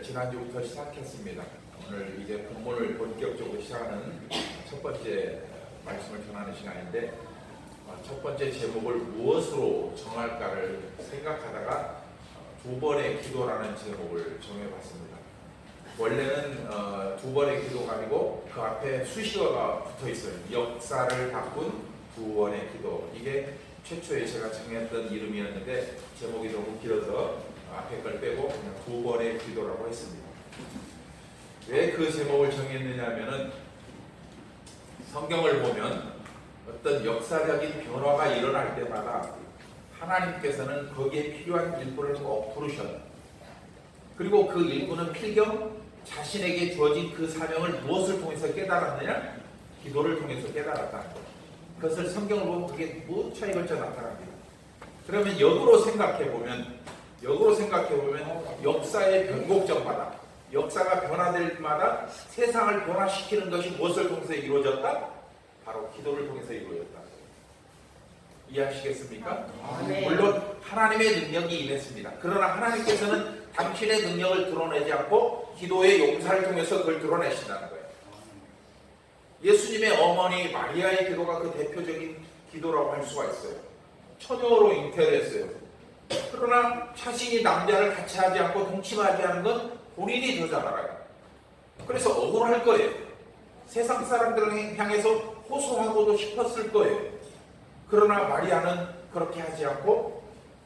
지난주부터 시작했습니다. 오늘 이제 본문을 본격적으로 시작하는 첫 번째 말씀을 전하는 시간인데, 첫 번째 제목을 무엇으로 정할까를 생각하다가 두 번의 기도라는 제목을 정해봤습니다. 원래는 두 번의 기도가 아니고 그 앞에 수식어가 붙어 있어요. 역사를 바꾼 두 번의 기도. 이게 최초에 제가 정했던 이름이었는데 제목이 너무 길어서 앞에 걸 빼고 그냥 두 번의 기도라고 했습니다. 왜 그 제목을 정했느냐 하면은 성경을 보면 어떤 역사적인 변화가 일어날 때마다 하나님께서는 거기에 필요한 일꾼을 꼭 부르셔요. 그리고 그 일꾼은 필경 자신에게 주어진 그 사명을 무엇을 통해서 깨달았느냐? 기도를 통해서 깨달았다는 거예요. 그것을 성경을 보면 그게 무차히 걸쳐 나타납니다. 그러면 역으로 생각해 보면 역사의 변곡점마다, 역사가 변화될 때마다 세상을 변화시키는 것이 무엇을 통해서 이루어졌다? 바로 기도를 통해서 이루어졌다. 이해하시겠습니까? 네. 물론 하나님의 능력이 임했습니다. 그러나 하나님께서는 당신의 능력을 드러내지 않고 기도의 용사를 통해서 그걸 드러내신다는 거예요. 예수님의 어머니 마리아의 기도가 그 대표적인 기도라고 할 수가 있어요. 처녀로 잉태를 했어요. 그러나 자신이 남자를 같이 하지 않고 동침하지 않은 건 본인이 더 잘 알아요. 그래서 억울할 거예요. 세상 사람들을 향해서 호소하고도 싶었을 거예요. 그러나 마리아는 그렇게 하지 않고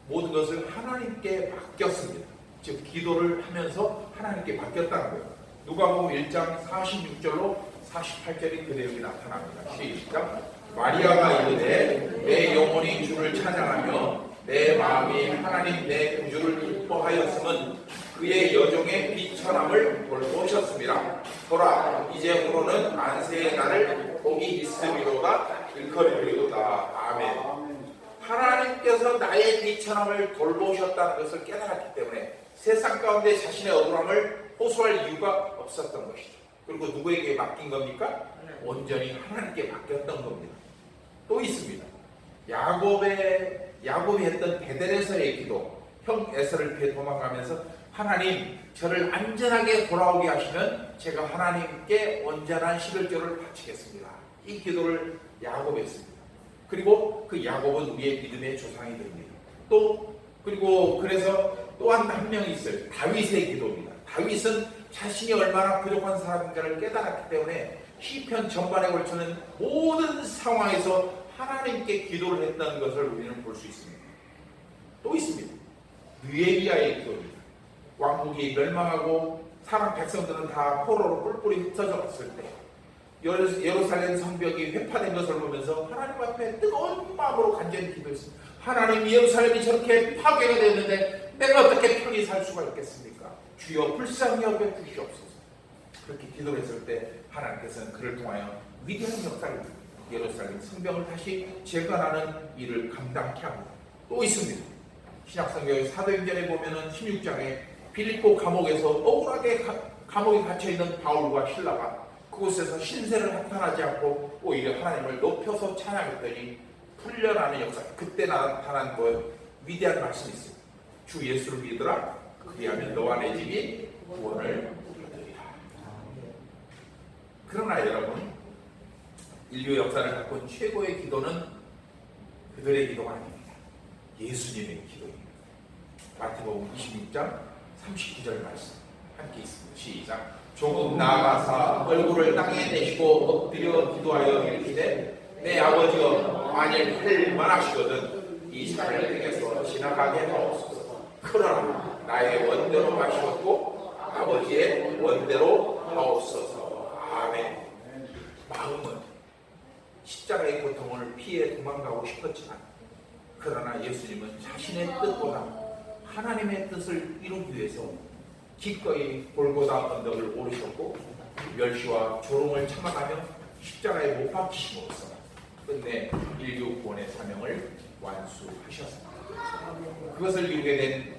모든 것을 하나님께 맡겼습니다. 즉 기도를 하면서 하나님께 맡겼다는 거예요. 누가복음 1장 46절로 48절이 그대로 나타납니다. 시작. 마리아가 이르되 내 영혼이 주를 찬양하며 내 마음이 하나님 내 구주를 기뻐하였음은 그의 여종의 비천함을 돌보셨습니다. 보라 이제부로는 안세의 날을 복이 있으리로다 일컬으리로다. 아멘. 하나님께서 나의 비천함을 돌보셨다는 것을 깨달았기 때문에 세상 가운데 자신의 억울함을 호소할 이유가 없었던 것이죠. 그리고 누구에게 맡긴 겁니까? 온전히 하나님께 맡겼던 겁니다. 또 있습니다. 야곱이 했던 베델에서의 기도, 형 에서를 피해 도망가면서 하나님 저를 안전하게 돌아오게 하시면 제가 하나님께 온전한 11조를 바치겠습니다. 이 기도를 야곱이 했습니다. 그리고 그 야곱은 우리의 믿음의 조상이 됩니다. 그래서 또한 한 명이 있어요. 다윗의 기도입니다. 다윗은 자신이 얼마나 부족한 사람인가를 깨달았기 때문에 시편 전반에 걸쳐는 모든 상황에서 하나님께 기도를 했다는 것을 우리는 볼 수 있습니다. 또 있습니다. 느헤미야의 기도입니다. 왕국이 멸망하고 사람 백성들은 다 포로로 뿔뿔이 흩어져 갔을 때 예루살렘 성벽이 회파된 것을 보면서 하나님 앞에 뜨거운 마음으로 간절히 기도했습니다. 하나님 예루살렘이 저렇게 파괴가 됐는데 내가 어떻게 편히 살 수가 있겠습니까? 주여 불쌍히 여겨 주시옵소서. 그렇게 기도를 했을 때 하나님께서는 그를 통하여 위대한 역사를 예루살렘 성벽을 다시 재건하는 일을 감당케 합니다. 또 있습니다. 신약성경의 사도행전에 보면은 16장에 빌립보 감옥에서 억울하게 감옥에 갇혀있는 바울과 실라가 그곳에서 신세를 한탄하지 않고 오히려 하나님을 높여서 찬양했더니 풀려나는 역사. 그때 나타난 위대한 말씀이 있습니다. 주 예수를 믿으라. 그리하면 너와 내 집이 구원을 얻으리라. 그러나 여러분, 인류 역사를 바꾼 최고의 기도는 그들의 기도가 아닙니다. 예수님의 기도입니다. 마태복음 26장 39절 말씀 함께 있습니다. 시작. 조금 나아가사 얼굴을 땅에 내시고 엎드려 기도하여 이르시되 내 아버지여 만일 할 만하시거든 이 산을 등에서 지나가게 하옵소서. 그러나 나의 원대로 마시었고 아버지의 원대로 하옵소서. 아멘. 마음은 십자가의 고통을 피해 도망가고 싶었지만 그러나 예수님은 자신의 뜻보다 하나님의 뜻을 이루기 위해서 기꺼이 골고다 언덕을 오르셨고 멸시와 조롱을 참아가며 십자가에 못 박히심으로써 끝내 인류 구원의 사명을 완수하셨습니다. 그것을 이루게 된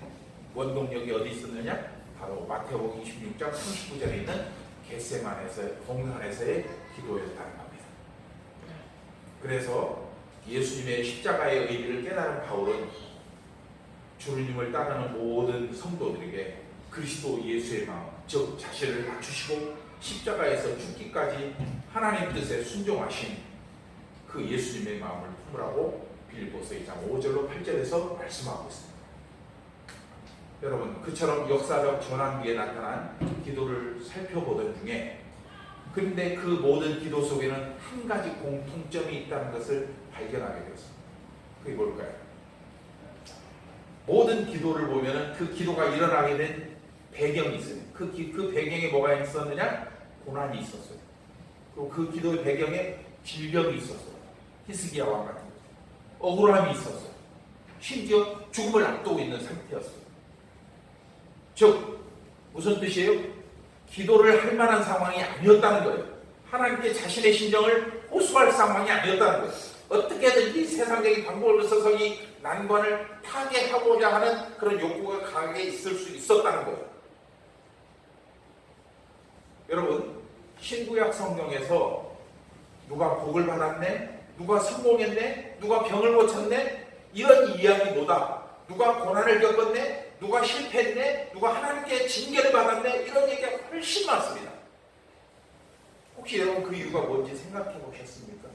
원동력이 어디 있었느냐? 바로 마태복음 26장 39절에 있는 겟세마네에서의 동산에서의 기도였다는 겁니다. 그래서 예수님의 십자가의 의미를 깨달은 바울은 주님을 따르는 모든 성도들에게 그리스도 예수의 마음, 즉 자신을 낮추시고 십자가에서 죽기까지 하나님 뜻에 순종하신 그 예수님의 마음을 품으라고 빌립보서 2장 5절로 8절에서 말씀하고 있습니다. 여러분, 그처럼 역사적 전환 뒤에 나타난 기도를 살펴보던 중에, 그런데 그 모든 기도 속에는 한 가지 공통점이 있다는 것을 발견하게 되었습니다. 그게 뭘까요? 모든 기도를 보면은 그 기도가 일어나게 된 배경이 있어요. 그 배경에 뭐가 있었느냐? 고난이 있었어요. 그리고 그 기도의 배경에 질병이 있었어요. 히스기야와 같은 억울함이 있었어요. 심지어 죽음을 앞두고 있는 상태였어요. 즉 무슨 뜻이에요? 기도를 할 만한 상황이 아니었다는 거예요. 하나님께 자신의 심정을 호소할 상황이 아니었다는 거예요. 어떻게든지 세상적인 방법을 써서 이 난관을 타개하고자 하는 그런 욕구가 강하게 있을 수 있었다는 거예요. 여러분, 신구약 성경에서 누가 복을 받았네? 누가 성공했네? 누가 병을 고쳤네? 이런 이야기보다 누가 고난을 겪었네? 누가 실패했네? 누가 하나님께 징계를 받았네? 이런 얘기가 훨씬 많습니다. 혹시 여러분 그 이유가 뭔지 생각해 보셨습니까?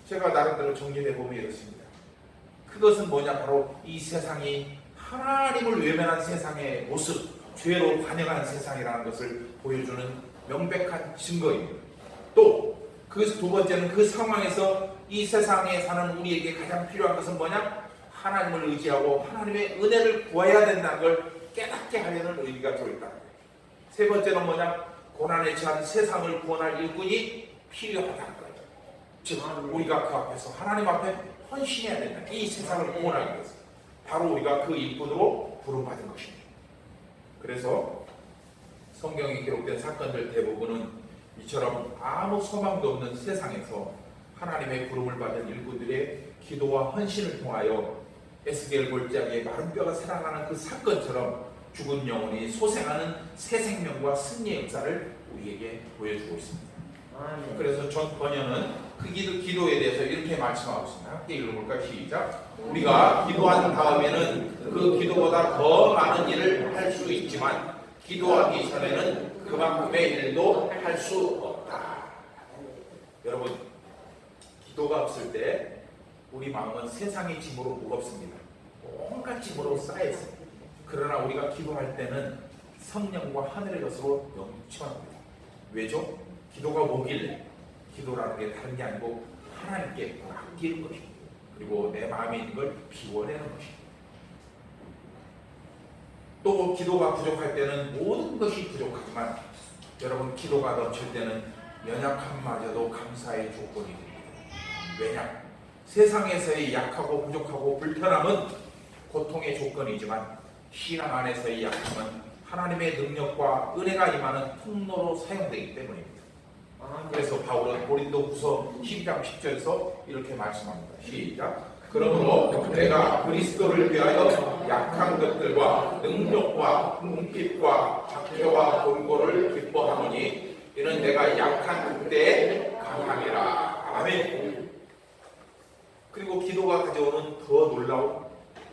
제가 나름대로 정리해보면 이렇습니다. 그것은 뭐냐? 바로 이 세상이 하나님을 외면한 세상의 모습, 죄로 관영한 세상이라는 것을 보여주는 명백한 증거입니다. 또 그 두 번째는 그 상황에서 이 세상에 사는 우리에게 가장 필요한 것은 뭐냐? 하나님을 의지하고 하나님의 은혜를 구해야 된다는 걸 깨닫게 하려는 의미가 들어있다. 세 번째는 뭐냐? 고난에 처한 세상을 구원할 일꾼이 필요하다는 거예요. 즉 우리가 그 앞에서 하나님 앞에 헌신해야 된다. 이 세상을 구원하기 위해서 바로 우리가 그 일꾼으로 부름받은 것입니다. 그래서 성경에 기록된 사건들 대부분은 이처럼 아무 소망도 없는 세상에서 하나님의 부름을 받은 일꾼들의 기도와 헌신을 통하여 에스겔 골짜기에 마른 뼈가 살아나는 그 사건처럼 죽은 영혼이 소생하는 새 생명과 승리의 역사를 우리에게 보여주고 있습니다. 그래서 존 번연은 그 기도에 대해서 이렇게 말씀하고 있습니다. 함께 읽어볼까요? 시작. 우리가 기도한 다음에는 그 기도보다 더 많은 일을 할 수 있지만 기도하기 전에는 그만큼의 일도 할 수 없다. 여러분, 기도가 없을 때 우리 마음은 세상의 짐으로 무겁습니다. 온갖 짐으로 쌓여있습니다. 그러나 우리가 기도할 때는 성령과 하늘의 것으로 넘쳐납니다. 왜죠? 기도가 뭐길래? 기도라는 게 다른 게 아니고 하나님께 맡기는 것입니다. 그리고 내 마음에 있는 걸 비워내는 것입니다. 또 기도가 부족할 때는 모든 것이 부족하지만 여러분, 기도가 넘칠 때는 연약함마저도 감사의 조건이 됩니다. 왜냐? 세상에서의 약하고 부족하고 불편함은 고통의 조건이지만 신앙 안에서의 약함은 하나님의 능력과 은혜가 임하는 통로로 사용되기 때문입니다. 그래서 바울은 고린도후서 12장 10절에서 이렇게 말씀합니다. 시작. 그러므로 내가 그리스도를 위하여 약한 것들과 능력과 궁핍과 박해와 곤고를 기뻐하노니 이는 내가 약한 그때에 강함이라. 아멘. 그리고 기도가 가져오는 더 놀라운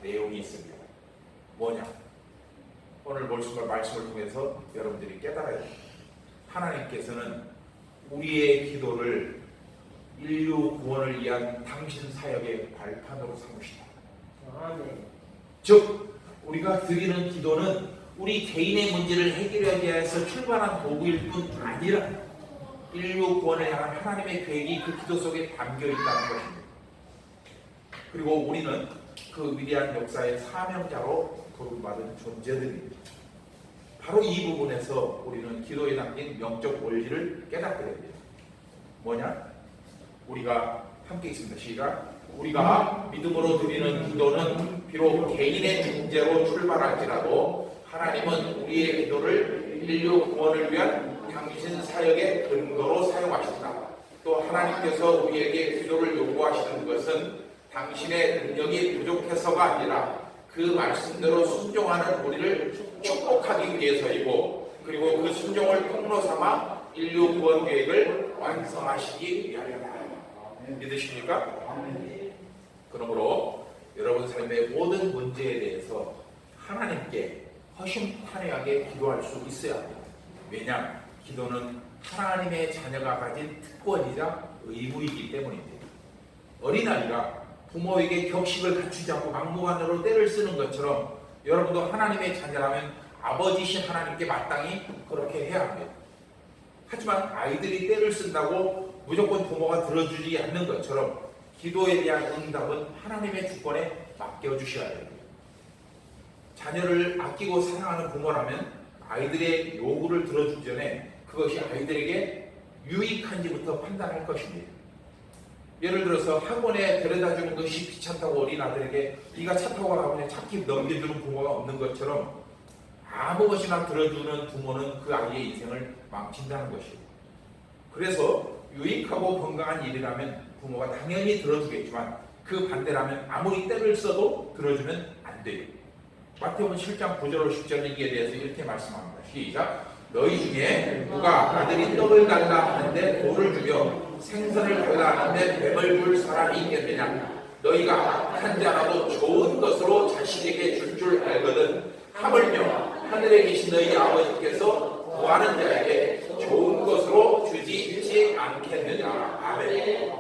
내용이 있습니다. 뭐냐? 오늘 말씀을 통해서 여러분들이 깨달아야 됩니다. 하나님께서는 우리의 기도를 인류 구원을 위한 당신 사역의 발판으로 삼으시다. 즉 우리가 드리는 기도는 우리 개인의 문제를 해결하기 위해서 출발한 도구일 뿐 아니라 인류 구원을 향한 하나님의 계획이 그 기도 속에 담겨 있다는 것입니다. 그리고 우리는 그 위대한 역사의 사명자로 부름받은 존재들입니다. 바로 이 부분에서 우리는 기도에 담긴 영적 원리를 깨닫게 됩니다. 뭐냐? 우리가 함께 있습니다. 시작. 우리가 믿음으로 드리는 기도는 비록 개인의 문제로 출발할지라도 하나님은 우리의 기도를 인류 구원을 위한 당신 사역의 근거로 사용하신다. 또 하나님께서 우리에게 기도를 요구하시는 것은 당신의 능력이 부족해서가 아니라 그 말씀대로 순종하는 우리를 축복하기 위해서이고, 그리고 그 순종을 통로 삼아 인류 구원 계획을 완성하시기 위하여다. 믿으십니까? 그러므로 여러분 삶의 모든 문제에 대해서 하나님께 허심탄회하게 기도할 수 있어야 합니다. 왜냐? 기도는 하나님의 자녀가 가진 특권이자 의무이기 때문입니다. 어린아이가 부모에게 격식을 갖추지 않고 막무가내로 때를 쓰는 것처럼 여러분도 하나님의 자녀라면 아버지신 하나님께 마땅히 그렇게 해야 합니다. 하지만 아이들이 때를 쓴다고 무조건 부모가 들어주지 않는 것처럼 기도에 대한 응답은 하나님의 주권에 맡겨주셔야 됩니다. 자녀를 아끼고 사랑하는 부모라면 아이들의 요구를 들어주기 전에 그것이 아이들에게 유익한지부터 판단할 것입니다. 예를 들어서 학원에 데려다 주는 것이 귀찮다고 어린 아들에게 네가 차 타고 가면 차키 넘겨주는 부모가 없는 것처럼 아무 것이나 들어주는 부모는 그 아이의 인생을 망친다는 것이에요. 그래서 유익하고 건강한 일이라면 부모가 당연히 들어주겠지만 그 반대라면 아무리 때를 써도 들어주면 안 돼요. 마태복음 7장 9절 10절 이기에 대해서 이렇게 말씀합니다. 시작. 너희 중에 누가 아들이 떡을 달라 하는데 돌을 주며 생선을 달라 하는데 뱀을 줄 사람이 있겠느냐. 너희가 악한 자라도 좋은 것으로 자식에게 줄 알거든 하물며 하늘에 계신 너희 아버지께서 구하는 자에게 좋은 것으로 주지 않겠느냐. 아멘.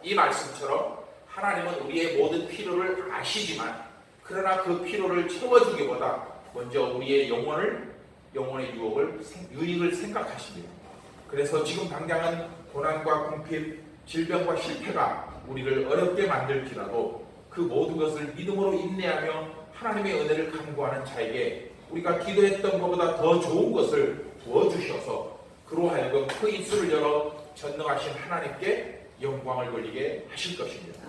이 말씀처럼 하나님은 우리의 모든 필요를 아시지만 그러나 그 필요를 채워주기보다 먼저 우리의 영혼의 유익을 생각하십니다. 그래서 지금 당장은 고난과 궁핍, 질병과 실패가 우리를 어렵게 만들지라도 그 모든 것을 믿음으로 인내하며 하나님의 은혜를 간구하는 자에게 우리가 기도했던 것보다 더 좋은 것을 부어주셔서 그로 하여금 그 입술을 열어 전능하신 하나님께 영광을 돌리게 하실 것입니다.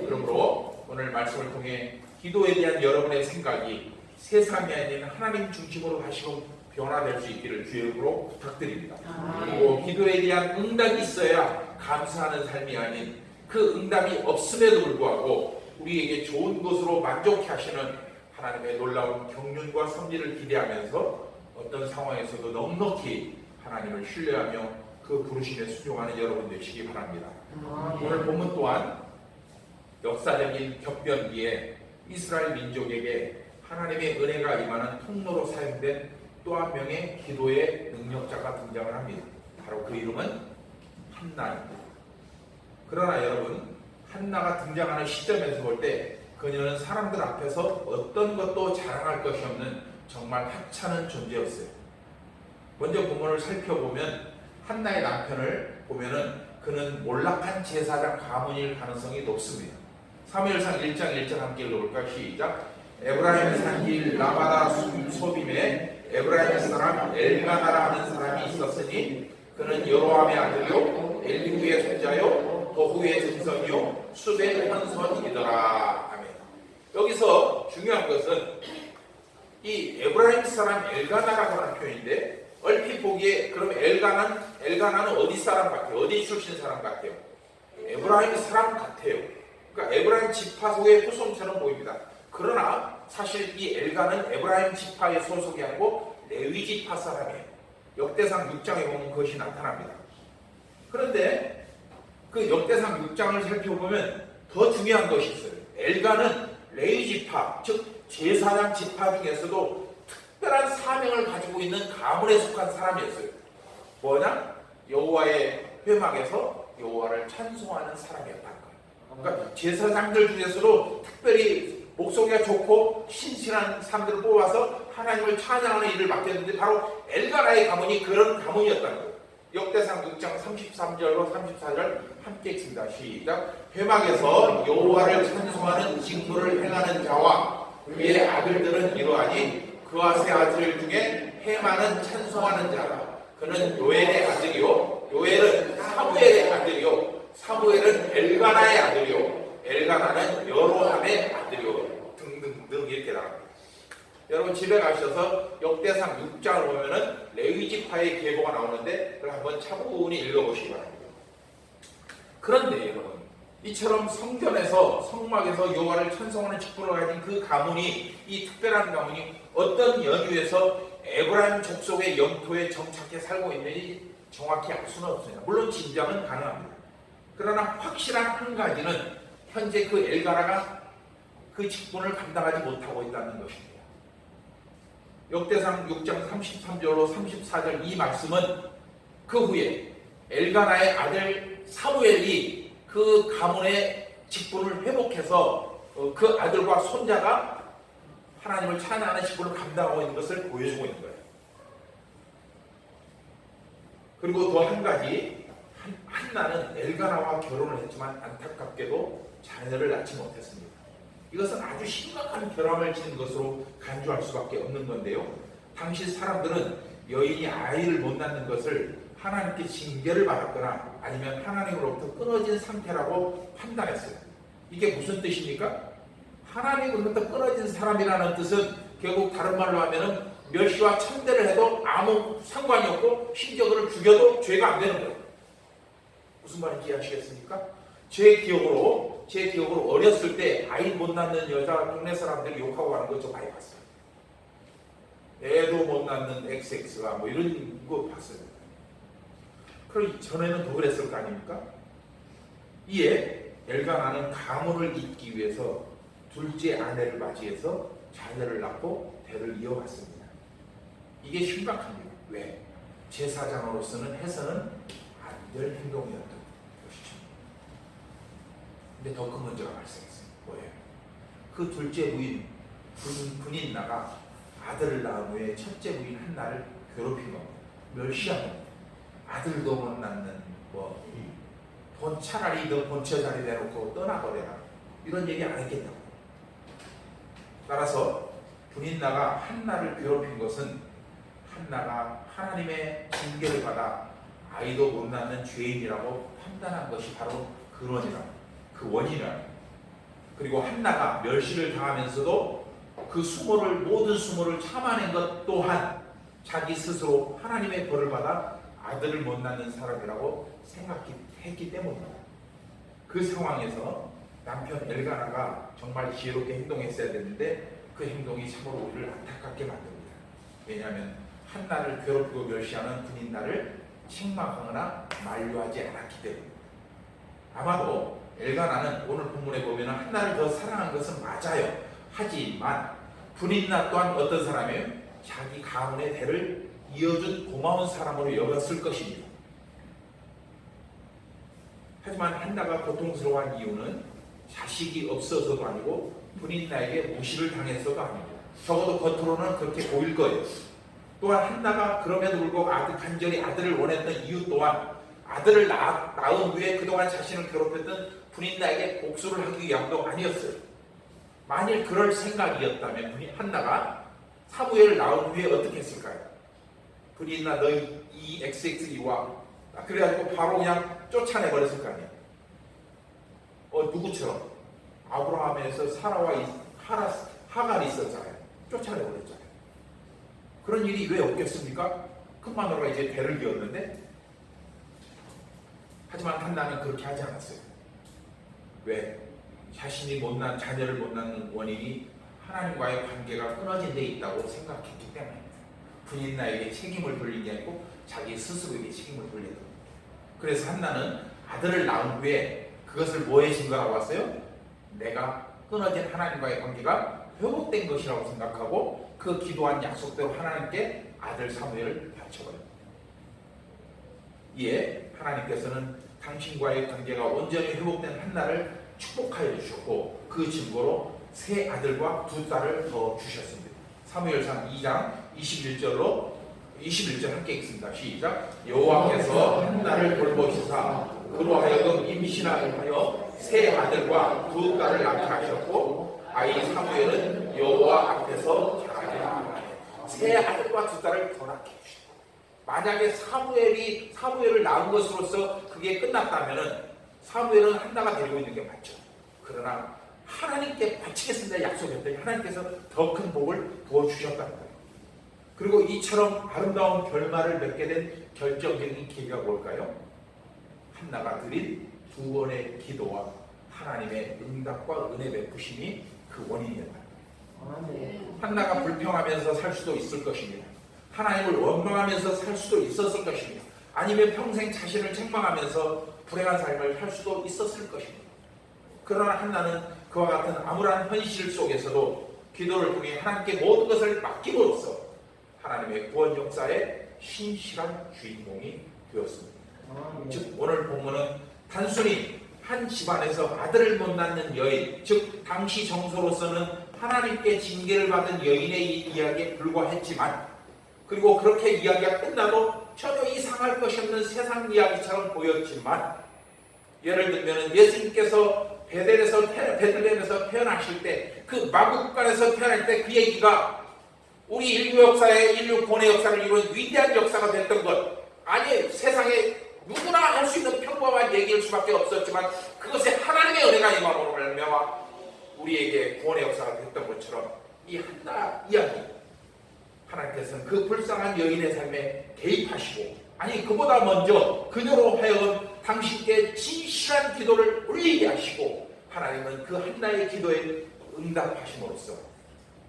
그러므로 오늘 말씀을 통해 기도에 대한 여러분의 생각이 세상이 아닌 하나님 중심으로 다시금 변화될 수 있기를 주의 이름으로 부탁드립니다. 그리고 기도에 대한 응답이 있어야 감사하는 삶이 아닌 그 응답이 없음에도 불구하고 우리에게 좋은 것으로 만족해 하시는 하나님의 놀라운 경륜과 섭리를 기대하면서 어떤 상황에서도 넉넉히 하나님을 신뢰하며 그 부르심에 순종하는 여러분 되시기 바랍니다. 오늘 본문 또한 역사적인 격변기에 이스라엘 민족에게 하나님의 은혜가 임하는 통로로 사용된 또 한 명의 기도의 능력자가 등장을 합니다. 바로 그 이름은 한나입니다. 그러나 여러분, 한나가 등장하는 시점에서 볼 때 그녀는 사람들 앞에서 어떤 것도 자랑할 것이 없는 정말 하찮은 존재였어요. 먼저 본문을 살펴보면 한나의 남편을 보면은 그는 몰락한 제사장 가문일 가능성이 높습니다. 사무엘상 1장 1절 함께 읽어볼까요? 시작. 에브라임 산길 라마다 소빔에 에브라임 사람 엘가나라 하는 사람이 있었으니 그는 여로함의 아들이요 엘리후의 손자요 도후의 증손이요 숲의 현손이더라. 아멘. 여기서 중요한 것은 이 에브라임 사람 엘가나라고 하는 표현인데 얼핏 보기에 그럼 엘가나는 어디 사람 같아요? 어디 출신 사람 같아요? 에브라임 사람 같아요. 그러니까 에브라임 지파 속의 후손처럼 보입니다. 그러나 사실 이 엘가는 에브라임 지파의 소속이 아니고 레위 지파 사람이에요. 역대상 6장에 보면 그것이 나타납니다. 그런데 그 역대상 6장을 살펴보면 더 중요한 것이 있어요. 엘가는 레위 지파, 즉 제사장 지파 중에서도 특별한 사명을 가지고 있는 가문에 속한 사람이었어요. 뭐냐? 여호와의 회막에서 여호와를 찬송하는 사람이었다는 거예요. 그러니까 제사장들 중에서도 특별히 목소리가 좋고 신실한 사람들을 뽑아서 하나님을 찬양하는 일을 맡겼는데 바로 엘가나의 가문이 그런 가문이었다는 거예요. 역대상 6장 33절로 34절 함께 읽습니다. 시작. 회막에서 여호와를 찬송하는 직무를 행하는 자와 그의 아들들은 이러하니 그와 세 아들 중에 헤만은 찬송하는 자라. 그는 요엘의 아들이요 요엘은 사무엘의 아들이요 사무엘은 엘가나의 아들이요 엘가나는 여로함의 아들이요 등등등 이렇게 나옵니다. 여러분 집에 가셔서 역대상 6장을 보면은 레위지파의 계보가 나오는데 그걸 한번 차분히 읽어보시기 바랍니다. 그런데 여러분 이처럼 성전에서 성막에서 여호와를 찬송하는 직분을 가진 그 가문이 이 특별한 가문이 어떤 연유에서 에브라임 족속의 영토에 정착해 살고 있는지 정확히 알 수는 없습니다. 물론 짐작은 가능합니다. 그러나 확실한 한 가지는 현재 그 엘가나가 그 직분을 감당하지 못하고 있다는 것입니다. 역대상 6장 33절로 34절 이 말씀은 그 후에 엘가나의 아들 사무엘이 그 가문의 직분을 회복해서 그 아들과 손자가 하나님을 찬양하는 직분을 감당하고 있는 것을 보여주고 있는 거예요. 그리고 또 한 가지, 한나는 엘가나와 결혼을 했지만 안타깝게도 자녀를 낳지 못했습니다. 이것은 아주 심각한 결함을 지은 것으로 간주할 수밖에 없는 건데요. 당시 사람들은 여인이 아이를 못 낳는 것을 하나님께 징계를 받았거나 아니면 하나님으로부터 끊어진 상태라고 판단했어요. 이게 무슨 뜻입니까? 하나님으로부터 끊어진 사람이라는 뜻은 결국 다른 말로 하면은 멸시와 천대를 해도 아무 상관이 없고 심지어 그를 죽여도 죄가 안 되는 거예요. 무슨 말인지 이해하시겠습니까? 제 기억으로 어렸을 때 아이 못 낳는 여자 동네 사람들이 욕하고 가는 거 저 많이 봤어요. 애도 못 낳는 XX가 뭐 이런 거 봤어요. 그럼 전에는 더 그랬을 거 아닙니까? 이에 엘가나는 가문을 잇기 위해서 둘째 아내를 맞이해서 자녀를 낳고 대를 이어갔습니다. 이게 심각합니다. 왜? 제사장으로서는 해서는 안 될 행동이었던 것이죠. 근데 더 큰 문제가 발생했어요. 뭐예요? 그 둘째 부인 분인나가 아들을 낳은 후에 첫째 부인 한나를 괴롭힌 겁니다. 멸시한 겁니다. 아들도 못 낳는 본 차라리 너 본처 자리 내놓고 떠나버려라. 이런 얘기 안 했겠다고. 따라서 분인나가 한나를 괴롭힌 것은 한나가 하나님의 징계를 받아 아이도 못 낳는 죄인이라고 판단한 것이 바로 그 원인이라. 그리고 한나가 멸시를 당하면서도 그 모든 수모를 참아낸 것 또한 자기 스스로 하나님의 벌을 받아 아들을 못 낳는 사람이라고 생각했기 때문입니다. 그 상황에서 남편 엘가나가 정말 지혜롭게 행동했어야 됐는데 그 행동이 참으로 우리를 안타깝게 만듭니다. 왜냐하면 한나를 괴롭히고 멸시하는 분인나를 책망하거나 만류하지 않았기 때문입니다. 아마도 엘가나는 오늘 본문에 보면 한나를 더 사랑한 것은 맞아요. 하지만 분인나 또한 어떤 사람이에요? 자기 가문의 대를 이어준 고마운 사람으로 여겼을 것입니다. 하지만 한나가 고통스러워한 이유는 자식이 없어서도 아니고 분인나에게 무시를 당해서도 아니고 적어도 겉으로는 그렇게 보일 거예요. 또한 한나가 그럼에도 불구하고 간절히 아들을 원했던 이유 또한 아들을 낳은 후에 그동안 자신을 괴롭혔던 분인나에게 복수를 하기 위함도 아니었어요. 만일 그럴 생각이었다면 한나가 사무엘을 낳은 후에 어떻게 했을까요? 분인나 너 이 XX이와 그래가지고 바로 그냥 쫓아내버렸을 거 아니에요. 누구처럼? 아브라함에서 사라와 하갈이 있었잖아요. 쫓아내버렸잖아요. 그런 일이 왜 없겠습니까? 큰 마누라가 이제 대를 이었는데. 하지만 한나는 그렇게 하지 않았어요. 왜? 자신이 자녀를 못 낳는 원인이 하나님과의 관계가 끊어진 데 있다고 생각했기 때문입니다. 분인나에게 책임을 돌린 게 아니고 자기 스스로에게 책임을 돌린 겁니다. 그래서 한나는 아들을 낳은 후에 그것을 뭐에 증거하고 왔어요? 내가 끊어진 하나님과의 관계가 회복된 것이라고 생각하고 그 기도한 약속대로 하나님께 아들 사무엘을 바쳐버립니다. 이에 하나님께서는 당신과의 관계가 온전히 회복된 한나를 축복하여 주셨고 그 증거로 세 아들과 두 딸을 더 주셨습니다. 사무엘상 2장 21절 함께 읽습니다. 시작. 여호와께서 한나를 돌보시사 그로 하여금 임신하여 세 아들과 두 딸을 낳게 하셨고 아이 사무엘은 여호와 앞에서 자라니라. 세 아들과 두 딸을 더 낳게 해주셨다. 만약에 사무엘을 낳은 것으로서 그게 끝났다면은 사무엘은 한나가 데리고 있는 게 맞죠. 그러나 하나님께 바치겠습니다 약속했더니 하나님께서 더 큰 복을 부어주셨다는 거예요. 그리고 이처럼 아름다운 결말을 맺게 된 결정적인 계기가 뭘까요? 한나가 드린 두 번의 기도와 하나님의 응답과 은혜 베푸심이 그 원인이었다. 한나가 불평하면서 살 수도 있을 것입니다. 하나님을 원망하면서 살 수도 있었을 것입니다. 아니면 평생 자신을 책망하면서 불행한 삶을 살 수도 있었을 것입니다. 그러나 한나는 그와 같은 암울한 현실 속에서도 기도를 통해 하나님께 모든 것을 맡김으로써 하나님의 구원 역사의 신실한 주인공이 되었습니다. 즉 오늘 본문은 단순히 한 집안에서 아들을 못 낳는 여인, 즉 당시 정서로서는 하나님께 징계를 받은 여인의 이야기에 불과했지만, 그리고 그렇게 이야기가 끝나도 전혀 이상할 것이 없는 세상 이야기처럼 보였지만, 예를 들면 예수님께서 베들레헴에서 태어나실 때, 그 마구간에서 태어날 때 그 얘기가 우리 인류 역사의 인류 구원의 역사를 이룬 위대한 역사가 됐던 것, 아니 세상에 누구나 할 수 있는 평범한 얘기일 수밖에 없었지만 그것에 하나님의 은혜가 임함으로 말미암아 우리에게 구원의 역사가 됐던 것처럼 이 한나 이야기, 하나님께서는 그 불쌍한 여인의 삶에 개입하시고, 아니 그보다 먼저 그녀로 하여금 당신께 진실한 기도를 올리게 하시고, 하나님은 그 한나의 기도에 응답하심으로써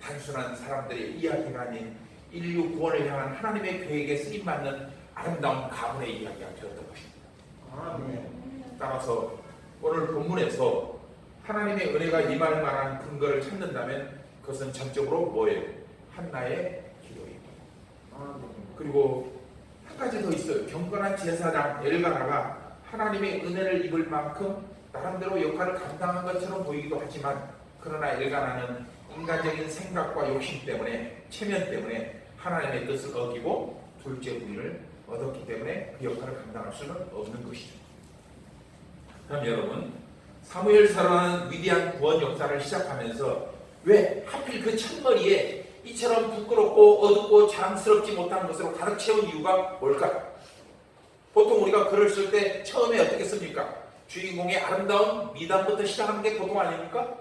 단순한 사람들의 이야기가 아닌 인류 구원을 향한 하나님의 계획에 쓰임받는 아름다운 가문의 이야기가 되었던 것입니다. 따라서 오늘 본문에서 하나님의 은혜가 임할 만한 근거를 찾는다면 그것은 전적으로 뭐예요? 한나의 기도입니다. 그리고 한 가지 더 있어요. 경건한 제사장 엘가나가 하나님의 은혜를 입을 만큼 나름대로 역할을 감당한 것처럼 보이기도 하지만, 그러나 엘가나는 인간적인 생각과 욕심 때문에, 체면 때문에 하나님의 뜻을 어기고 둘째 부인을 얻었기 때문에 그 역할을 감당할 수는 없는 것이죠. 그럼 여러분, 사무엘서라는 위대한 구원 역사를 시작하면서 왜 하필 그 첫머리에 이처럼 부끄럽고 어둡고 자랑스럽지 못한 것으로 가득 채운 이유가 뭘까? 보통 우리가 글을 쓸 때 처음에 어떻게 씁니까? 주인공의 아름다운 미담부터 시작하는 게 보통 아닙니까?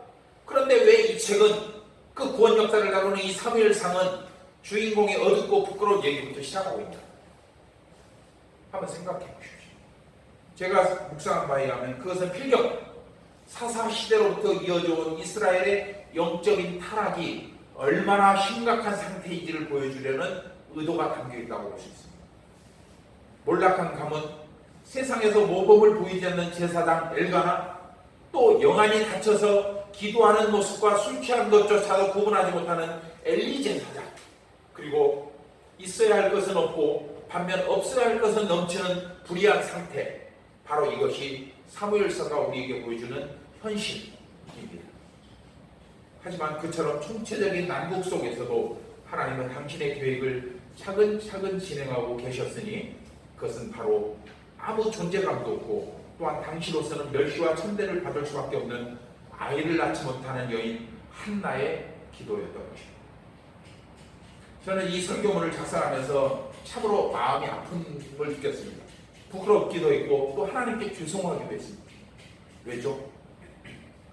그런데 왜 이 책은, 그 구원 역사를 다루는 이 사무엘상은 주인공의 어둡고 부끄러운 얘기부터 시작하고 있다? 한번 생각해 보십시오. 제가 묵상한 바에 의하면 그것은 필경 사사시대로부터 이어져온 이스라엘의 영적인 타락이 얼마나 심각한 상태인지를 보여주려는 의도가 담겨있다고 볼 수 있습니다. 몰락한 가문, 세상에서 모범을 보이지 않는 제사장 엘가나, 또 영안이 닫혀서 기도하는 모습과 술 취한 것조차도 구분하지 못하는 엘리 제사장, 그리고 있어야 할 것은 없고 반면 없어야 할 것은 넘치는 불의한 상태, 바로 이것이 사무엘서가 우리에게 보여주는 현실입니다. 하지만 그처럼 총체적인 난국 속에서도 하나님은 당신의 계획을 차근차근 진행하고 계셨으니, 그것은 바로 아무 존재감도 없고 또한 당시로서는 멸시와 천대를 받을 수밖에 없는 아이를 낳지 못하는 여인 한나의 기도였던 것입니다. 저는 이 설교문을 작성하면서 참으로 마음이 아픈 걸 느꼈습니다. 부끄럽기도 했고 또 하나님께 죄송하기도 했습니다. 왜죠?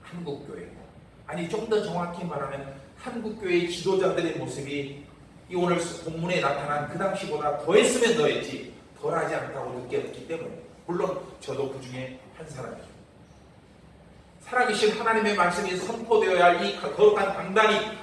한국교회, 아니 좀 더 정확히 말하면 한국교회의 지도자들의 모습이 이 오늘 본문에 나타난 그 당시보다 더했으면 더했지 덜하지 않다고 느꼈기 때문에, 물론 저도 그 중에 한 사람이죠. 살아계신 하나님의 말씀이 선포되어야 할 이 거룩한 강단이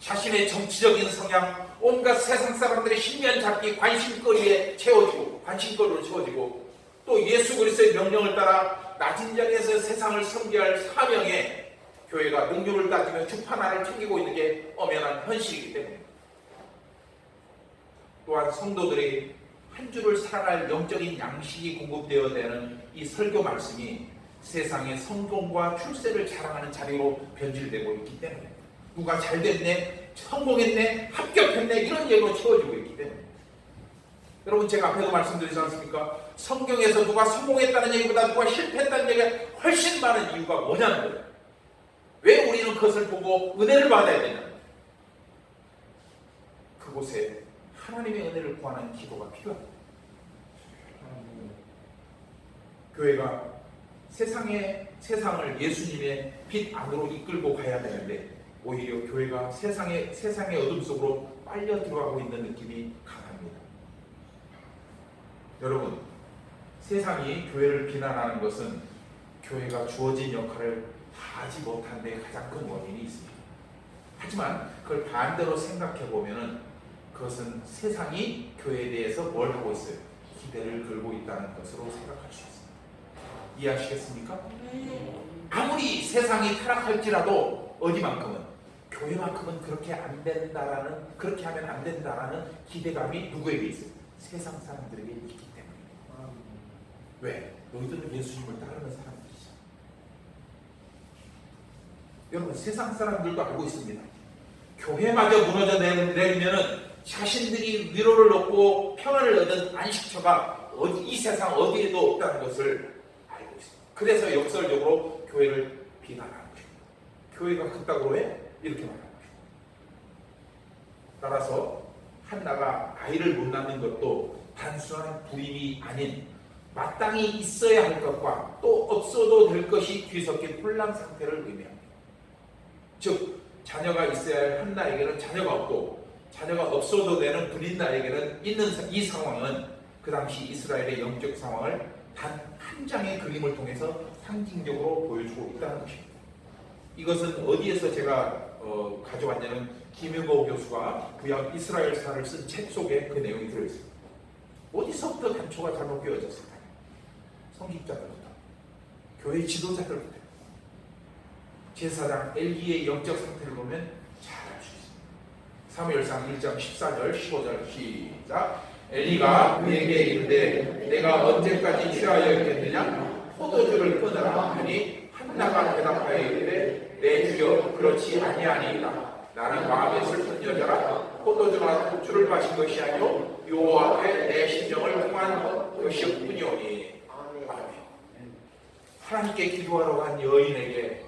자신의 정치적인 성향, 온갖 세상 사람들의 신비한 잡기 관심거리로 채워지고, 또 예수 그리스도의 명령을 따라 낮은 자리에서 세상을 섬겨야 할 사명에 교회가 능률을 따지며 주판화를 챙기고 있는 게 엄연한 현실이기 때문입니다. 또한 성도들이 한 주를 살아갈 영적인 양식이 공급되어야 되는 이 설교 말씀이 세상의 성공과 출세를 자랑하는 자리로 변질되고 있기 때문에, 누가 잘 됐네, 성공했네, 합격했네 이런 얘기로 채워지고 있기 때문에, 여러분 제가 앞에도 말씀드리지 않습니까? 성경에서 누가 성공했다는 얘기보다 누가 실패했다는 얘기가 훨씬 많은 이유가 뭐냐는 거예요. 왜 우리는 그것을 보고 은혜를 받아야 되냐? 그곳에 하나님의 은혜를 구하는 기도가 필요합니다. 교회가 세상을 예수님의 빛 안으로 이끌고 가야 되는데 오히려 교회가 세상의 어둠 속으로 빨려 들어가고 있는 느낌이 강합니다. 여러분, 세상이 교회를 비난하는 것은 교회가 주어진 역할을 다하지 못한 데 가장 큰 원인이 있습니다. 하지만 그걸 반대로 생각해 보면은 그것은 세상이 교회에 대해서 뭘 하고 있어요? 기대를 걸고 있다는 것으로 생각할 수 있습니다. 이해하시겠습니까? 아무리 세상이 타락할지라도 어디만큼은 교회만큼은 그렇게 안 된다라는, 그렇게 하면 안 된다라는 기대감이 누구에게 있어요? 세상 사람들에게 있기 때문에. 왜? 너희들은 예수님을 따르는 사람들이죠. 여러분, 세상 사람들도 알고 있습니다. 교회마저 무너져 내리면은 자신들이 위로를 얻고 평안을 얻은 안식처가 이 세상 어디에도 없다는 것을 알고 있습니다. 그래서 역설적으로 교회를 비난하는 거예요. 교회가 그따구로 해? 이렇게 말하는 거예요. 따라서 한나가 아이를 못 낳는 것도 단순한 불임이 아닌 마땅히 있어야 할 것과 또 없어도 될 것이 뒤섞인 혼란 상태를 의미합니다. 즉 자녀가 있어야 할 한나에게는 자녀가 없고 자녀가 없어도 되는 불임나에게는 있는 이 상황은 그 당시 이스라엘의 영적 상황을 단 한 장의 그림을 통해서 상징적으로 보여주고 있다는 것입니다. 이것은 어디에서 제가 가져왔냐면 김유거 교수가 구약 이스라엘사를 쓴 책 속에 그 내용이 들어있습니다. 어디서부터 단초가 잘못 끼워졌을까요? 성직자들부터, 교회 지도자들부터, 제사장 엘리의 영적 상태를 보면 잘 알 수 있습니다. 사무엘상 1장 14절 15절 시작. 엘리가 그에게 이르되 내가 언제까지 취하여 있겠느냐? 포도주를 끊으라 하니 한나가 대답하여 이르되 내 주여 그렇지 아니하니이다. 나는 마음에 슬픈 여자라 포도주나 주를 마신 것이 아니요 여호와 앞에 내 심정을 통한 것이었군요니. 하나님께 기도하러 간 여인에게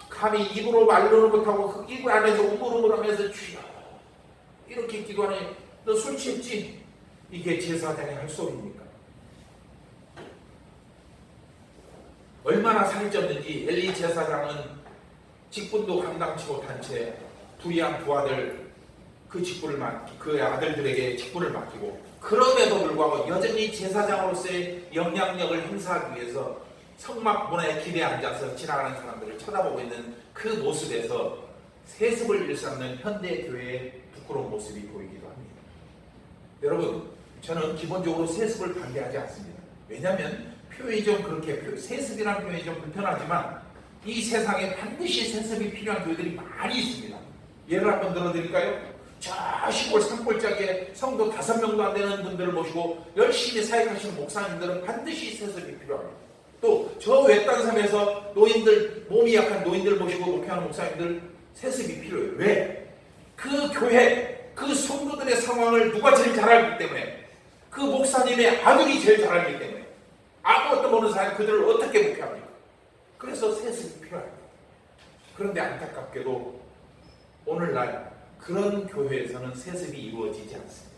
감히 입으로 말로는 못하고 그 입을 안에서 우물우물하면서 주여 이렇게 기도하니 너 술 취했지? 이게 제사장이 할 소리입니까? 얼마나 살쪘는지 엘리 제사장은 직분도 감당치 못한 채 부리한 두 아들 그 아들들에게 직분을 맡기고 그럼에도 불구하고 여전히 제사장으로서의 영향력을 행사하기 위해서 성막 문화의 길에 앉아서 지나가는 사람들을 쳐다보고 있는 그 모습에서 세습을 일삼는 현대 교회의 부끄러운 모습이 보이기도 합니다. 여러분, 저는 기본적으로 세습을 반대하지 않습니다. 왜냐하면 표현이 좀 그렇게 세습이라는 표현이 좀 불편하지만 이 세상에 반드시 세습이 필요한 교회들이 많이 있습니다. 예를 한번 들어드릴까요? 저 시골 산골짜기에 성도 5명도 안 되는 분들을 모시고 열심히 사역하시는 목사님들은 반드시 세습이 필요합니다. 또 저 외딴 섬에서 노인들, 몸이 약한 노인들 모시고 목회하는 목사님들 세습이 필요해요. 왜? 그 교회, 그 성도들의 상황을 누가 제일 잘 알기 때문에, 그 목사님의 아들이 제일 잘 알기 때문에, 아무것도 모르는 사람이 그들을 어떻게 목회합니까? 그래서 세습이 필요합니다. 그런데 안타깝게도 오늘날 그런 교회에서는 세습이 이루어지지 않습니다.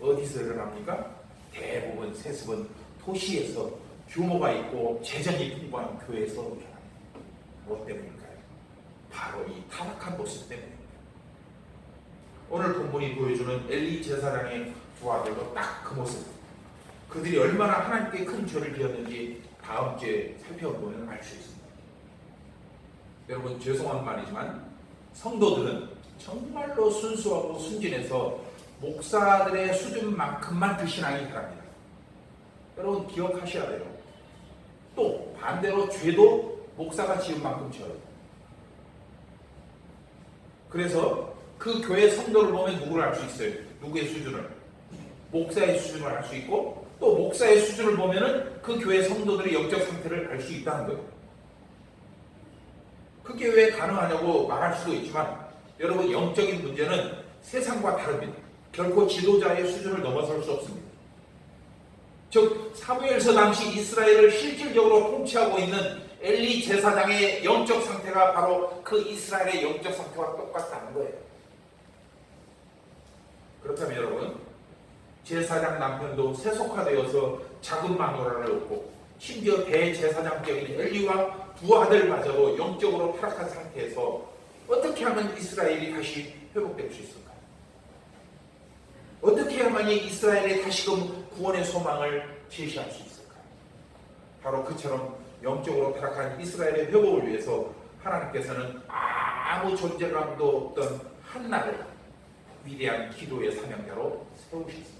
어디서 일어납니까? 대부분 세습은 도시에서 규모가 있고 재정이 풍부한 교회에서 일어납니다. 무엇 때문일까요? 바로 이 타락한 모습 때문입니다. 오늘 본문이 보여주는 엘리 제사장의 두 아들도 딱 그 모습, 그들이 얼마나 하나님께 큰 죄를 지었는지 다음 주에 살펴보면 알 수 있습니다. 여러분, 죄송한 말이지만 성도들은 정말로 순수하고 순진해서 목사들의 수준만큼만 그 신앙이 바랍니다. 여러분 기억하셔야 돼요. 또 반대로 죄도 목사가 지은 만큼 져요. 그래서 그 교회 성도를 보면 누구를 알 수 있어요? 누구의 수준을? 목사의 수준을 알 수 있고, 또 목사의 수준을 보면은 그 교회 성도들의 영적 상태를 알 수 있다는 거예요. 그게 왜 가능하냐고 말할 수도 있지만, 여러분 영적인 문제는 세상과 다릅니다. 결코 지도자의 수준을 넘어설 수 없습니다. 즉 사무엘서 당시 이스라엘을 실질적으로 통치하고 있는 엘리 제사장의 영적 상태가 바로 그 이스라엘의 영적 상태와 똑같다는 거예요. 그렇다면 여러분, 제사장 남편도 세속화되어서 작은 마누라를 얻고 심지어 대제사장격인 엘리와 두 아들마저도 영적으로 타락한 상태에서 어떻게 하면 이스라엘이 다시 회복될 수 있을까요? 어떻게 하면 이스라엘이 다시금 구원의 소망을 제시할 수 있을까요? 바로 그처럼 영적으로 타락한 이스라엘의 회복을 위해서 하나님께서는 아무 존재감도 없던 한나를 위대한 기도의 사명자로 세우셨습니다.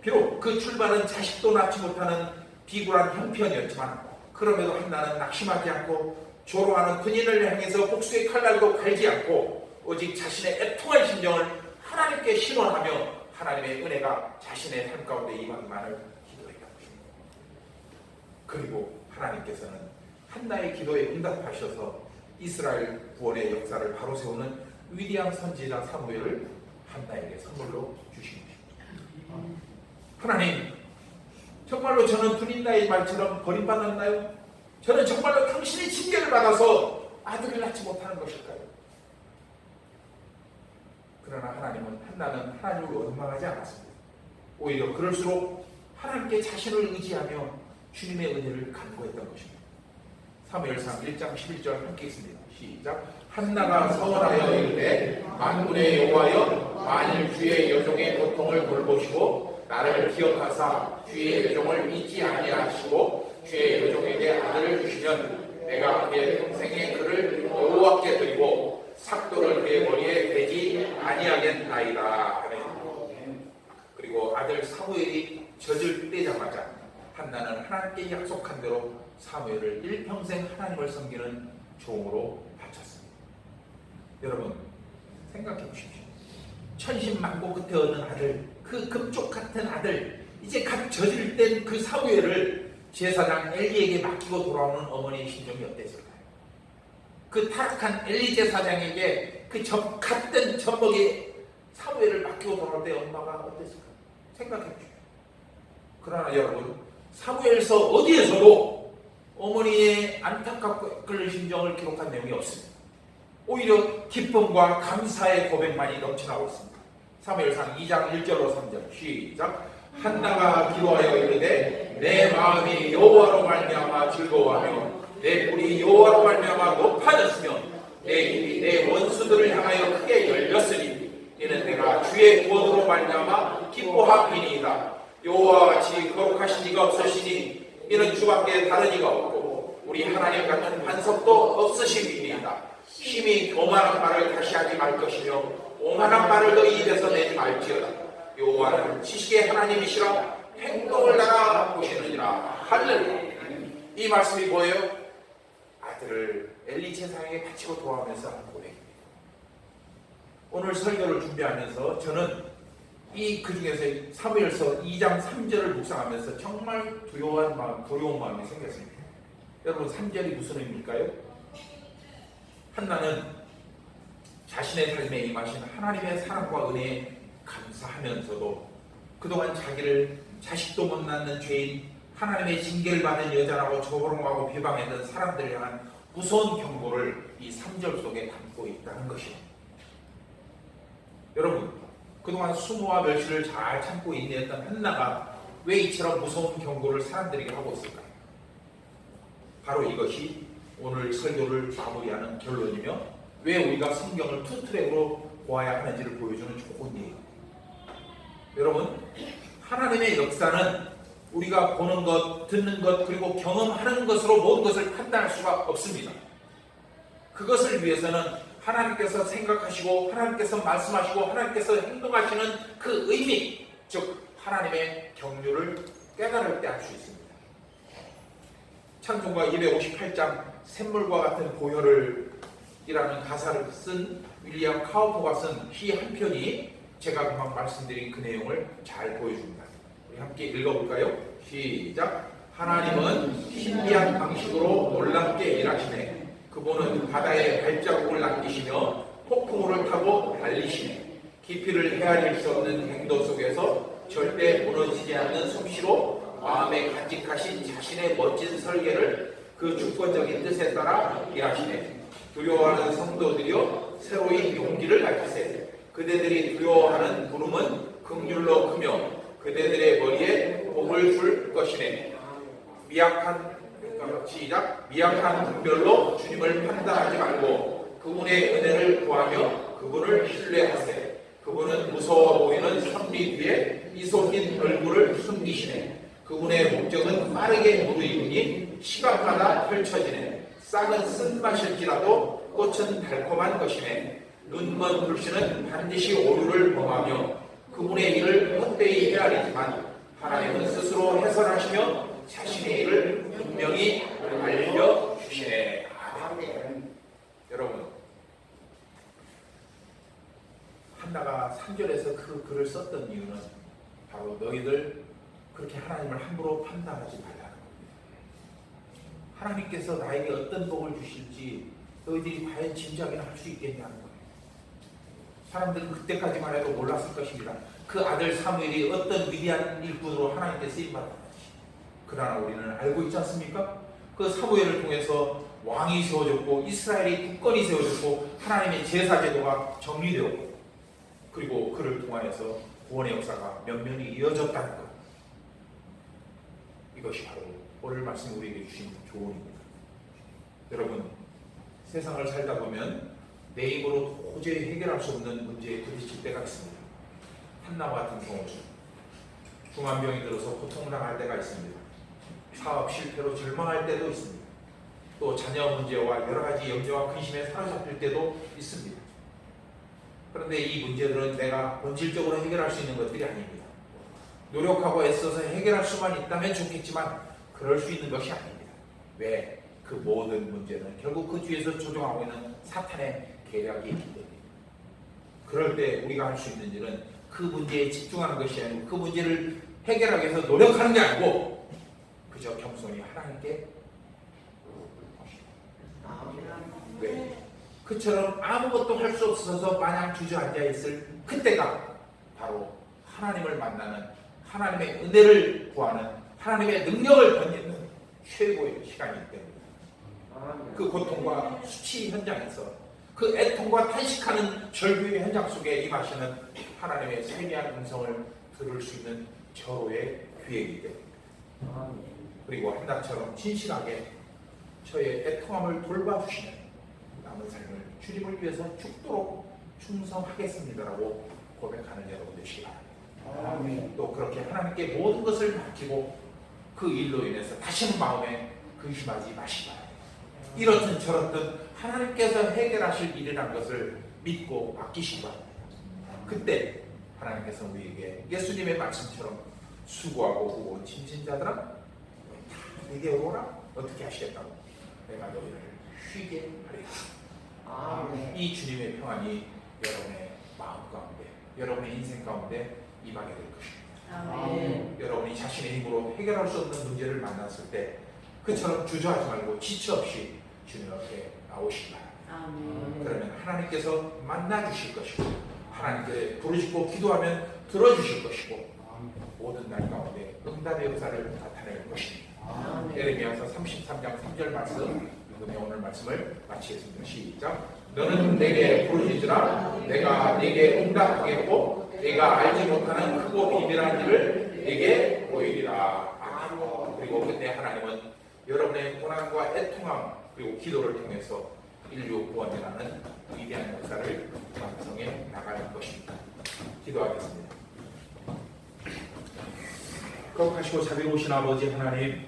비록 그 출발은 자식도 낳지 못하는 비굴한 형편이었지만, 그럼에도 한나는 낙심하지 않고 조롱하는 군인을 향해서 복수의 칼날도 갈지 않고 오직 자신의 애통한 심정을 하나님께 신원하며 하나님의 은혜가 자신의 삶 가운데 임하기만을 기도했던 것입니다. 그리고 하나님께서는 한나의 기도에 응답하셔서 이스라엘 구원의 역사를 바로 세우는 위대한 선지자 사무엘을 한나에게 선물로 주신 것입니다. 하나님, 정말로 저는 분인나의 말처럼 버림받았나요? 저는 정말로 당신의 징계를 받아서 아들을 낳지 못하는 것일까요? 그러나 하나님은 한나는 하나님을 원망하지 않았습니다. 오히려 그럴수록 하나님께 자신을 의지하며 주님의 은혜를 간구했던 것입니다. 사무엘상 1장 11절 함께 있습니다. 시작. 한나가 서원하여 이르되 만군의 여호와여, 만일 주의 여종의 고통을 돌보시고 나를 기억하사 주의 여종을 잊지 아니하시고 주의 여종에게 아들을 주시면 내가 그의 평생에 그를 여호와께 드리고 삭도를 그의 머리에 대지 아니하겠나이다. 그리고 아들 사무엘이 젖을 떼자마자 한나는 하나님께 약속한 대로 사무엘을 일평생 하나님을 섬기는 종으로 바쳤습니다. 여러분 생각해 보십시오. 천신만고 끝에 얻은 아들, 그 금쪽 같은 아들, 이제 갓 젖을 뗀 그 사무엘을 제사장 엘리에게 맡기고 돌아오는 어머니의 심정이 어땠을까요? 그 타락한 엘리 제사장에게 그 갓된 젖먹이 사무엘을 맡기고 돌아올 때 엄마가 어땠을까요? 생각해 보십시오. 그러나 여러분, 사무엘서 어디에서도 어머니의 안타깝고 끓는 심정을 기록한 내용이 없습니다. 오히려 기쁨과 감사의 고백만이 넘쳐나고 있습니다. 사무엘상 2장 1절로 3절 시작. 한나가 기도하여 이르되 내 마음이 여호와로 말미암아 즐거워하며 내 뿔이 여호와로 말미암아 높아졌으며 내 입이 내 원수들을 향하여 크게 열렸으니 이는 내가 주의 구원으로 말미암아 기뻐함이니이다. 여호와와 같이 거룩하신 이가 없으시니 이는 주밖에 다른 이가 없고 우리 하나님 같은 반석도 없으심이니이다. 심히 교만한 말을 다시 하지 말 것이며 오만한 말을 너희 입에서 내지 말지어다. 여호와는 지식의 하나님이시라 행동을 따라 보시느니라. 할렐루야. 이 말씀이 뭐예요? 아들을 엘리 제사장에게 바치고 도와하면서 하는 고백입니다. 오늘 설교를 준비하면서 저는 그 중에서 사무엘서 2장 3절을 묵상하면서 정말 두려운 마음이 생겼습니다. 여러분 3절이 무슨 의미일까요? 한나는 자신의 삶에 임하신 하나님의 사랑과 은혜에 감사하면서도 그동안 자기를 자식도 못 낳는 죄인, 하나님의 징계를 받은 여자라고 조롱하고 비방했던 사람들을 향한 무서운 경고를 이 3절 속에 담고 있다는 것입니다. 여러분, 그동안 수모와 멸시를 잘 참고 인내했던 한나가 왜 이처럼 무서운 경고를 사람들에게 하고 있을까요? 바로 이것이 오늘 설교를 마무리하는 결론이며 왜 우리가 성경을 투트랙으로 보아야 하는지를 보여주는 좋은 예입니다. 여러분, 하나님의 역사는 우리가 보는 것, 듣는 것, 그리고 경험하는 것으로 모든 것을 판단할 수가 없습니다. 그것을 위해서는 하나님께서 생각하시고 하나님께서 말씀하시고 하나님께서 행동하시는 그 의미, 즉 하나님의 경륜을 깨달을 때 할 수 있습니다. 찬송가 258장 샘물과 같은 보혈을 이라는 가사를 쓴 윌리엄 카우퍼가 쓴 시 한 편이 제가 금방 말씀드린 그 내용을 잘 보여줍니다. 우리 함께 읽어볼까요? 시작. 하나님은 신비한 방식으로 놀랍게 일하시네. 그분은 바다에 발자국을 남기시며 폭풍우를 타고 달리시네. 깊이를 헤아릴 수 없는 행도 속에서 절대 무너지지 않는 솜씨로 마음에 간직하신 자신의 멋진 설계를 그 주권적인 뜻에 따라 일하시네. 두려워하는 성도들이여 새로운 용기를 가지세. 그대들이 두려워하는 부름은 긍휼로 크며 그대들의 머리에 복을 줄 것이네. 미약한 분별로 주님을 판단하지 말고 그분의 은혜를 구하며 그분을 신뢰하세. 그분은 무서워 보이는 선비 뒤에 이속인 얼굴을 숨기시네. 그분의 목적은 빠르게 무르익으니 시간마다 펼쳐지네. 싹은 쓴맛일지라도 꽃은 달콤한 것이네. 눈먼 불씨는 반드시 오류를 범하며 그분의 일을 헛되이 헤아리지만 하나님은 스스로 해설하시며 자신의 일을 분명히 알려주시네. 3절에서 그 글을 썼던 이유는 바로 너희들 그렇게 하나님을 함부로 판단하지 말라는 겁니다. 하나님께서 나에게 어떤 복을 주실지 너희들이 과연 짐작이나 할 수 있겠냐는 거예요. 사람들은 그때까지만 해도 몰랐을 것입니다. 그 아들 사무엘이 어떤 위대한 일꾼으로 하나님께 쓰임받았는지. 그러나 우리는 알고 있지 않습니까? 그 사무엘을 통해서 왕이 세워졌고 이스라엘이 국권이 세워졌고 하나님의 제사제도가 정리되었고 그리고 그를 통하여서 구원의 역사가 면면이 이어졌다는 것. 이것이 바로 오늘 말씀 우리에게 주신 교훈입니다. 여러분, 세상을 살다 보면 내 힘으로 도저히 해결할 수 없는 문제에 부딪힐 때가 있습니다. 한나와 같은 경우죠. 중환병이 들어서 고통을 당할 때가 있습니다. 사업 실패로 절망할 때도 있습니다. 또 자녀 문제와 여러 가지 염려와 근심에 사로잡힐 때도 있습니다. 그런데 이 문제들은 내가 본질적으로 해결할 수 있는 것들이 아닙니다. 노력하고 애써서 해결할 수만 있다면 좋겠지만 그럴 수 있는 것이 아닙니다. 왜? 그 모든 문제는 결국 그 뒤에서 조종하고 있는 사탄의 계략이 있기 때문입니다. 그럴 때 우리가 할 수 있는 일은 그 문제에 집중하는 것이 아니고 그 문제를 해결하기 위해서 노력하는 게 아니고 그저 겸손히 하나님께 왜? 그처럼 아무것도 할 수 없어서 마냥 주저앉아 있을 그때가 바로 하나님을 만나는 하나님의 은혜를 구하는 하나님의 능력을 던지는 최고의 시간이기 때문입니다. 그 고통과 수치 현장에서 그 애통과 탄식하는 절규의 현장 속에 임하시는 하나님의 세미한 음성을 들을 수 있는 절호의 기회이기 때문입니다. 그리고 한나처럼 진실하게 저의 애통함을 돌봐주시는 남은 삶을 주님을 위해서 죽도록 충성하겠습니다라고 고백하는 여러분 되시기 바랍니다. 또 그렇게 하나님께 모든 것을 맡기고 그 일로 인해서 다시는 마음에 근심하지 마시기 바랍니다. 이렇든 저렇든 하나님께서 해결하실 일이라는 것을 믿고 맡기시기 바랍니다. 그때 하나님께서 우리에게 예수님의 말씀처럼 수고하고 무거운 짐진 자들아 다 내게 오라. 어떻게 하시겠다고? 내가 너희를 쉬게 하리라. 이 주님의 평안이 여러분의 마음 가운데 여러분의 인생 가운데 임하게 될 것입니다. 여러분이 자신의 힘으로 해결할 수 없는 문제를 만났을 때 그처럼 주저하지 말고 지체 없이 주님 앞에 나오시기 바랍니다. 그러면 하나님께서 만나주실 것이고 하나님께 부르짖고 기도하면 들어주실 것이고 모든 날 가운데 응답의 역사를 나타낼 것입니다. 예레미야서 33장 3절 말씀 읽으며 오늘 말씀을 마치겠습니다. 시작. 너는 내게 부르짖으라. 내가 내게 응답하겠고 내가 알지 못하는 크고 비밀한 일을 내게 보이리라. 아멘. 그리고 그때 하나님은 여러분의 고난과 애통함 그리고 기도를 통해서 인류 구원이라는 위대한 역사를 완성해 나갈 것입니다. 기도하겠습니다. 거룩하시고 자비로우신 아버지 하나님,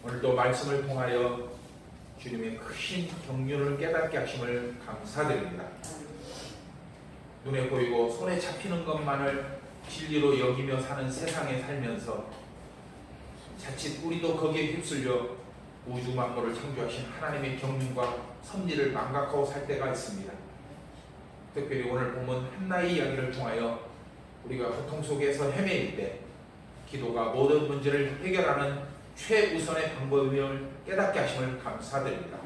오늘도 말씀을 통하여 주님의 크신 경륜을 깨닫게 하심을 감사드립니다. 눈에 보이고 손에 잡히는 것만을 진리로 여기며 사는 세상에 살면서 자칫 우리도 거기에 휩쓸려 우주 만물을 창조하신 하나님의 경륜과 섭리를 망각하고 살 때가 있습니다. 특별히 오늘 본문 한나의 이야기를 통하여 우리가 고통 속에서 헤매일 때 기도가 모든 문제를 해결하는 최우선의 방법임을 깨닫게 하심을 감사드립니다.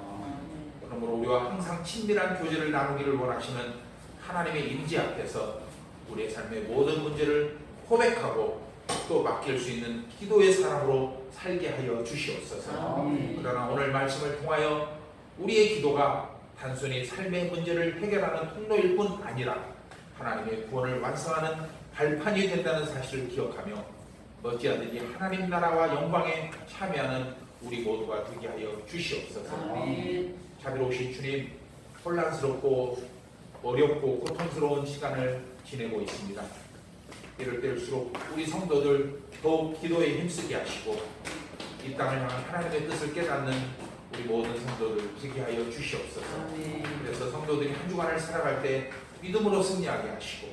그러므로 우리와 항상 친밀한 교제를 나누기를 원하시는 하나님의 임재 앞에서 우리의 삶의 모든 문제를 고백하고 또 맡길 수 있는 기도의 사람으로 살게 하여 주시옵소서. 그러나 오늘 말씀을 통하여 우리의 기도가 단순히 삶의 문제를 해결하는 통로일 뿐 아니라 하나님의 구원을 완성하는 발판이 된다는 사실을 기억하며 어찌하든지 하나님 나라와 영광에 참여하는 우리 모두가 되게 하여 주시옵소서. 자비로우신 주님, 혼란스럽고 어렵고 고통스러운 시간을 지내고 있습니다. 이럴 때일수록 우리 성도들 더욱 기도에 힘쓰게 하시고 이 땅을 향한 하나님의 뜻을 깨닫는 우리 모든 성도들 되게 하여 주시옵소서. 그래서 성도들이 한 주간을 살아갈 때 믿음으로 승리하게 하시고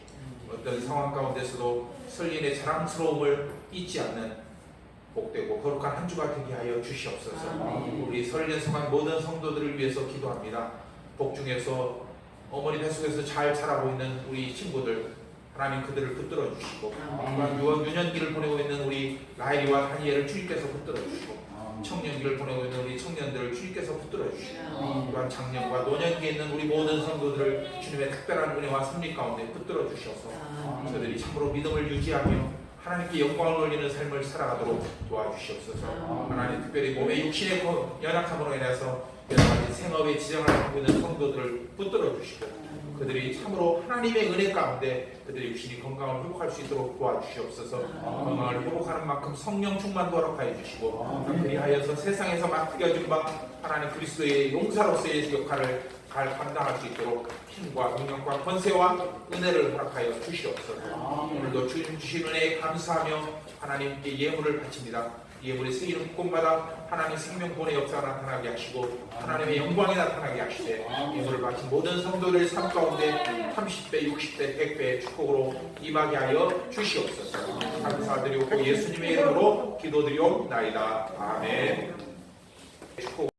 어떤 상황 가운데서도 설린의 자랑스러움을 잊지 않는 복되고 거룩한 한 주가 되게 하여 주시옵소서. 우리 설린 성한 모든 성도들을 위해서 기도합니다. 복중에서 어머니 뱃속에서 잘 자라고 있는 우리 친구들 하나님 그들을 붙들어 주시고 또한 유년기를 보내고 있는 우리 라헬이와 다니엘을 주님께서 붙들어 주시고 청년기를 보내고 있는 우리 청년들을 주님께서 붙들어 주시고 또한 장년과 노년기에 있는 우리 모든 성도들을 주님의 특별한 은혜와 섭리 가운데 붙들어 주셔서 저들이 참으로 믿음을 유지하며 하나님께 영광을 올리는 삶을 살아가도록 도와주시옵소서. 하나님 특별히 몸의 육신의 연약함으로 인해서 여러 가지 생업에 지장을 받고 있는 성도들을 붙들어 주시고 그들이 참으로 하나님의 은혜 가운데 그들의 육신이 건강을 회복할 수 있도록 도와주시옵소서. 건강을 회복하는 만큼 성령 충만도 허락하여 주시고 그리하여서 세상에서 맡겨진 바 하나님 그리스도의 용사로서의 역할을 잘 감당할 수 있도록 힘과 능력과 권세와 은혜를 허락하여 주시옵소서. 오늘도 주님 주신 은혜에 감사하며 하나님께 예물을 바칩니다. 예물이 쓰이는 곳마다 하나님의 생명권의 역사가 나타나게 하시고 하나님의 영광이 나타나게 하시되 예물을 바친 모든 성도들의 삶 가운데 30배, 60배, 100배의 축복으로 임하게 하여 주시옵소서. 감사드리고 예수님의 이름으로 기도드리옵나이다. 아멘. 축복